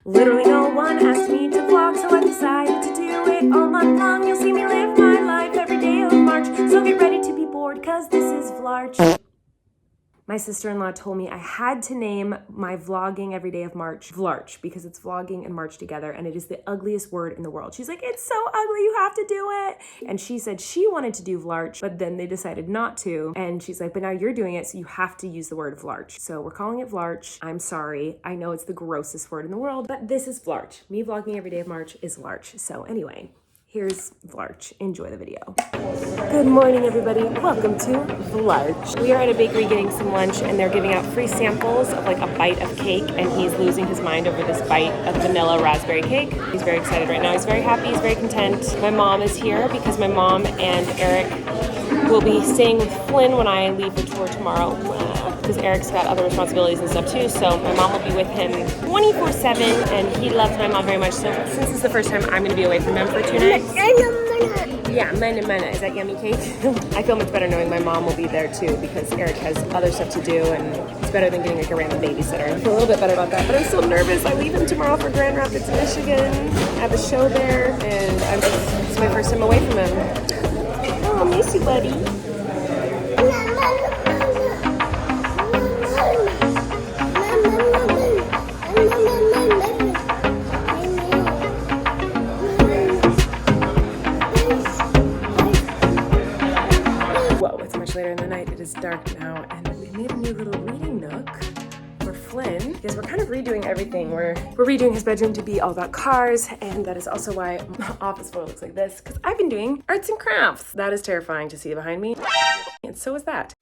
Literally no one asked me to vlog, so I decided to do it all month long. You'll see me live my life every day of March, so get ready to be bored, cause this is Vlarch. My sister-in-law told me I had to name my vlogging every day of March Vlarch because it's vlogging and March together, and it is the ugliest word in the world. She's like, it's so ugly, you have to do it. And she said she wanted to do Vlarch, but then they decided not to. And she's like, but now you're doing it, so you have to use the word Vlarch. So we're calling it Vlarch. I'm sorry. I know it's the grossest word in the world, but this is Vlarch. Me vlogging every day of March is Vlarch. So anyway, here's Vlarch. Enjoy the video. Good morning, everybody. Welcome to Vlarch. We are at a bakery getting some lunch, and they're giving out free samples of like a bite of cake, and he's losing his mind over this bite of vanilla raspberry cake. He's very excited right now. He's very happy. He's very content. My mom is here because my mom and Eric will be staying with Flynn when I leave for tour tomorrow, because Eric's got other responsibilities and stuff too, so my mom will be with him 24/7, and he loves my mom very much. So since this is the first time I'm going to be away from him for 2 nights. Yeah, mana. Is that yummy cake? I feel much better knowing my mom will be there too, because Eric has other stuff to do, and it's better than getting like a random babysitter. I feel a little bit better about that, but I'm still nervous. I leave him tomorrow for Grand Rapids, Michigan. I have a show there, and it's my first time away from him. Oh, miss you, buddy. Later in the night, it is dark now, and we made a new little reading nook for Flynn because we're kind of redoing everything. We're redoing his bedroom to be all about cars, and that is also why my office floor looks like this, because I've been doing arts and crafts. That is terrifying to see behind me, and so is that.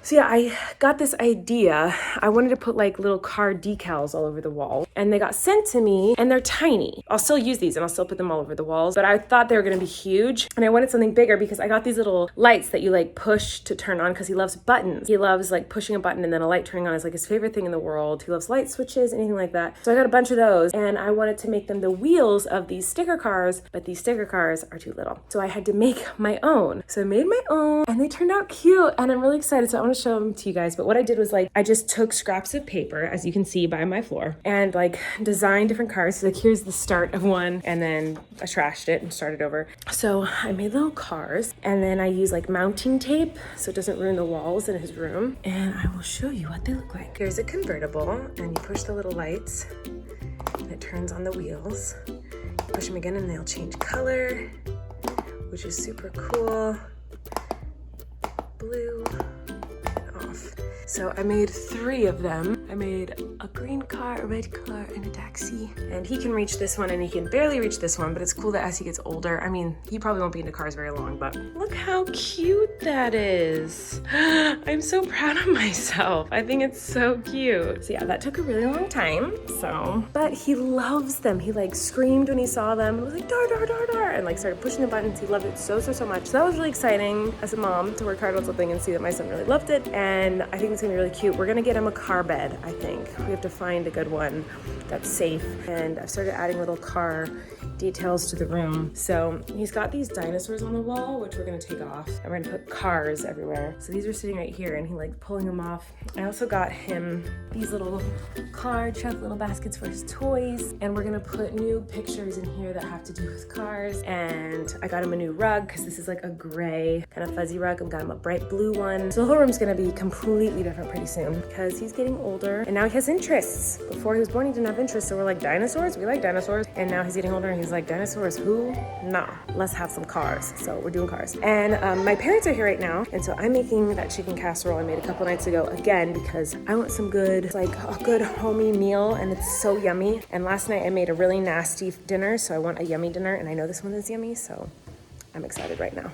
So yeah, I got this idea. I wanted to put like little car decals all over the wall, and they got sent to me, and they're tiny. I'll still use these and I'll still put them all over the walls, but I thought they were gonna be huge, and I wanted something bigger because I got these little lights that you like push to turn on, because he loves buttons. He loves like pushing a button and then a light turning on is like his favorite thing in the world. He loves light switches, anything like that. So I got a bunch of those, and I wanted to make them the wheels of these sticker cars, but these sticker cars are too little. So I had to make my own. So I made my own, and they turned out cute, and I'm really excited. So I want to show them to you guys. But what I did was like, I just took scraps of paper, as you can see by my floor, and like designed different cars. So like, here's the start of one, and then I trashed it and started over. So I made little cars, and then I use like mounting tape so it doesn't ruin the walls in his room. And I will show you what they look like. Here's a convertible, and you push the little lights, and it turns on the wheels. You push them again, and they'll change color, which is super cool. Blue. Off. So I made 3 of them. I made a green car, a red car, and a taxi. And he can reach this one, and he can barely reach this one, but it's cool that as he gets older, I mean, he probably won't be into cars very long, but look how cute that is. I'm so proud of myself. I think it's so cute. So yeah, that took a really long time, but he loves them. He like screamed when he saw them and was like, dar, dar, dar, dar, and like started pushing the buttons. He loved it so much. So that was really exciting as a mom to work hard on something and see that my son really loved it. And I think it's gonna be really cute. We're gonna get him a car bed, I think. We have to find a good one that's safe. And I've started adding little car details to the room. So he's got these dinosaurs on the wall, which we're gonna take off. And we're gonna put cars everywhere. So these are sitting right here, and he like pulling them off. I also got him these little car truck little baskets for his toys. And we're gonna put new pictures in here that have to do with cars. And I got him a new rug, because this is like a gray kind of fuzzy rug. I got him a bright blue one. So the whole room's gonna be completely different pretty soon, because he's getting older and now he has interests. Before he was born, he didn't have interests, so we're like, dinosaurs? We like dinosaurs. And now he's getting older, and he's like, dinosaurs who? Nah, let's have some cars. So we're doing cars. And my parents are here right now, and so I'm making that chicken casserole I made a couple nights ago again, because I want some good, like a good homey meal, and it's so yummy. And last night I made a really nasty dinner, so I want a yummy dinner, and I know this one is yummy, so I'm excited right now.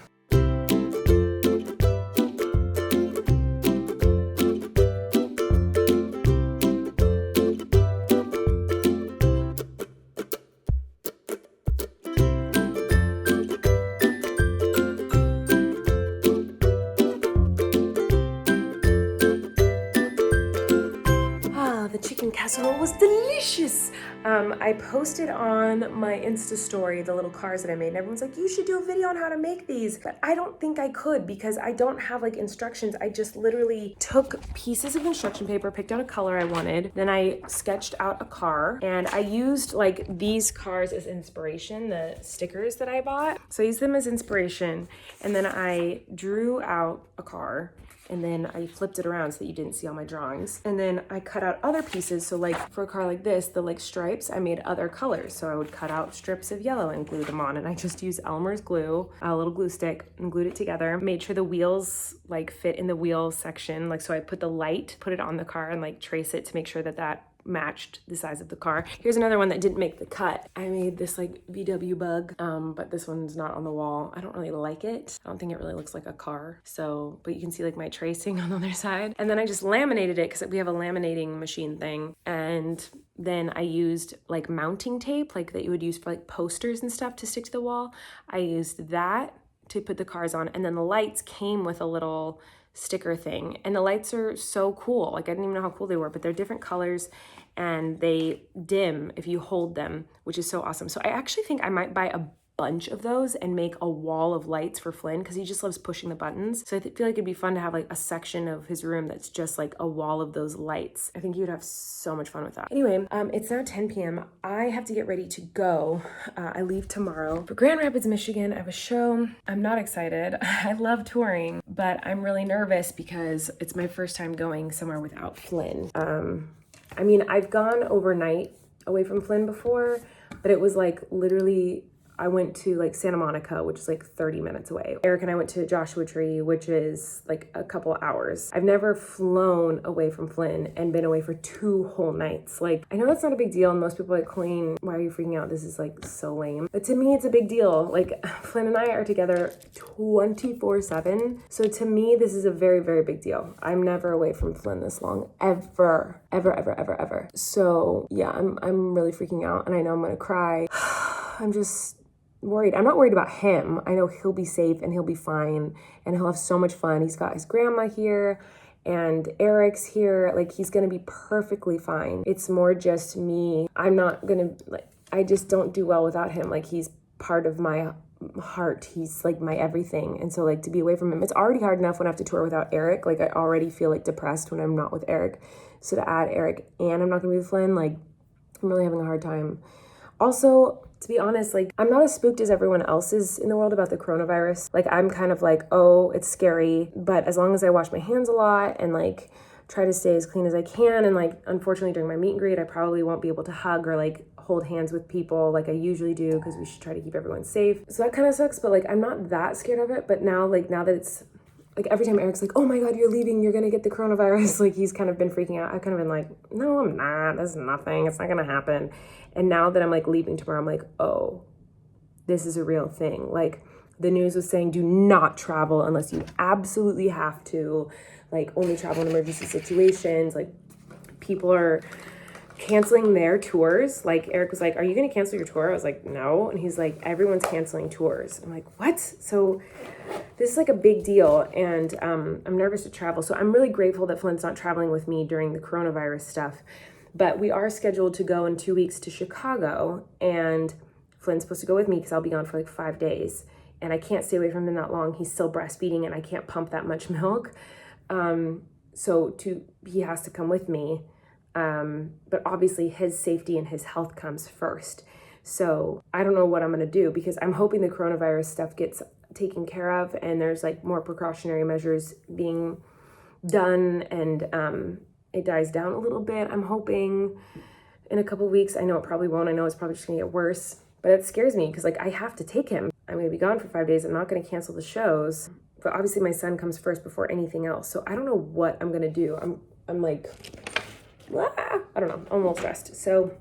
The chicken casserole was delicious. delicious. I posted on my Insta story the little cars that I made, and everyone's like, you should do a video on how to make these. But I don't think I could because I don't have like instructions. I just literally took pieces of instruction paper, picked out a color I wanted, then I sketched out a car, and I used like these cars as inspiration, the stickers that I bought. So I used them as inspiration, and then I drew out a car, and then I flipped it around so that you didn't see all my drawings. And then I cut out other pieces. So like for a car like this, the like stripes, I made other colors. So I would cut out strips of yellow and glue them on. And I just used Elmer's glue, a little glue stick, and glued it together. Made sure the wheels like fit in the wheel section. Like, so I put the light, put it on the car and like trace it to make sure that that matched the size of the car. Here's another one that didn't make the cut. I made this like VW bug, but this one's not on the wall. I don't really like it. I don't think it really looks like a car. So, but you can see like my tracing on the other side. And then I just laminated it because we have a laminating machine thing. And then I used like mounting tape, like that you would use for like posters and stuff to stick to the wall. I used that to put the cars on. And then the lights came with a little sticker thing, and the lights are so cool. Like I didn't even know how cool they were, but they're different colors and they dim if you hold them, which is so awesome. So I actually think I might buy a bunch of those and make a wall of lights for Flynn because he just loves pushing the buttons. So I feel like it'd be fun to have like a section of his room that's just like a wall of those lights. I think he would have so much fun with that. Anyway, it's now 10 p.m. I have to get ready to go. I leave tomorrow for Grand Rapids, Michigan. I have a show. I'm not excited. I love touring, but I'm really nervous because it's my first time going somewhere without Flynn. I mean, I've gone overnight away from Flynn before, but it was like literally I went to like Santa Monica, which is like 30 minutes away. Eric and I went to Joshua Tree, which is like a couple hours. I've never flown away from Flynn and been away for 2 whole nights. Like, I know that's not a big deal, and most people are like, Colleen, why are you freaking out? This is like so lame. But to me, it's a big deal. Like, Flynn and I are together 24/7. So to me, this is a very, very big deal. I'm never away from Flynn this long, ever. So yeah, I'm really freaking out, and I know I'm gonna cry. I'm just worried. I'm not worried about him. I know he'll be safe and he'll be fine and he'll have so much fun. He's got his grandma here and Eric's here. Like, he's gonna be perfectly fine. It's more just me. I'm not gonna, like, I just don't do well without him. Like, he's part of my heart. He's like my everything. And so like to be away from him, it's already hard enough when I have to tour without Eric. Like, I already feel like depressed when I'm not with Eric. So to add Eric and I'm not gonna be with Flynn, like, I'm really having a hard time. Also, to be honest, like, I'm not as spooked as everyone else is in the world about the coronavirus. Like, I'm kind of like, oh, it's scary, but as long as I wash my hands a lot and like try to stay as clean as I can, and like, unfortunately during my meet and greet, I probably won't be able to hug or like hold hands with people like I usually do because we should try to keep everyone safe. So that kind of sucks, but like, I'm not that scared of it. But now that it's like, every time Eric's like, oh my God, you're leaving, you're gonna get the coronavirus, like, he's kind of been freaking out. I've kind of been like, no, I'm not, this is nothing, it's not gonna happen. And now that I'm like leaving tomorrow, I'm like, oh, this is a real thing. Like, the news was saying, do not travel unless you absolutely have to, like, only travel in emergency situations. Like, people are canceling their tours. Like, Eric was like, are you gonna cancel your tour? I was like, no. And he's like, everyone's canceling tours. I'm like, what? So this is like a big deal, and I'm nervous to travel. So I'm really grateful that Flynn's not traveling with me during the coronavirus stuff. But we are scheduled to go in 2 weeks to Chicago, and Flynn's supposed to go with me because I'll be gone for like 5 days. And I can't stay away from him that long. He's still breastfeeding and I can't pump that much milk. So he has to come with me. But obviously his safety and his health comes first. So I don't know what I'm gonna do, because I'm hoping the coronavirus stuff gets taken care of and there's like more precautionary measures being done, and it dies down a little bit. I'm hoping in a couple weeks. I know it probably won't. I know it's probably just gonna get worse, but it scares me because like I have to take him. I'm gonna be gone for 5 days. I'm not gonna cancel the shows, but obviously my son comes first before anything else. So I don't know what I'm gonna do. I'm like, I don't know. I'm a little stressed. So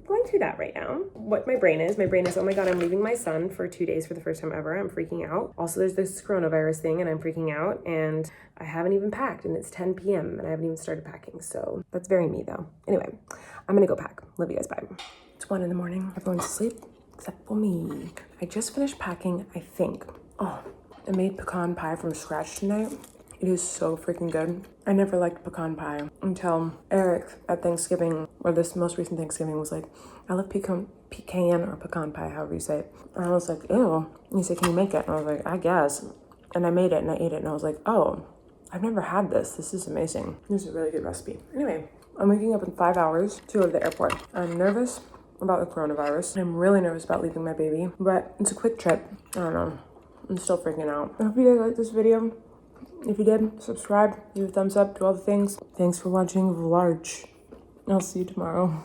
going through that right now. What my brain is, oh my God, I'm leaving my son for 2 days for the first time ever. I'm freaking out. Also, there's this coronavirus thing and I'm freaking out, and I haven't even packed, and it's 10 p.m. and I haven't even started packing. So that's very me though. Anyway, I'm gonna go pack. Love you guys, bye. It's 1 a.m. Everyone's asleep except for me. I just finished packing, I think. Oh, I made pecan pie from scratch tonight. It is so freaking good. I never liked pecan pie. until Eric at Thanksgiving, or this most recent Thanksgiving, was like, I love pecan or pecan pie, however you say it. And I was like, ew. And he said, can you make it? And I was like, I guess. And I made it and I ate it and I was like, oh, I've never had this. This is amazing. This is a really good recipe. Anyway, I'm waking up in 5 hours to go to the airport. I'm nervous about the coronavirus. I'm really nervous about leaving my baby, but it's a quick trip. I don't know. I'm still freaking out. I hope you guys liked this video. If you did, subscribe, give a thumbs up, do all the things. Thanks for watching Vlarge. I'll see you tomorrow.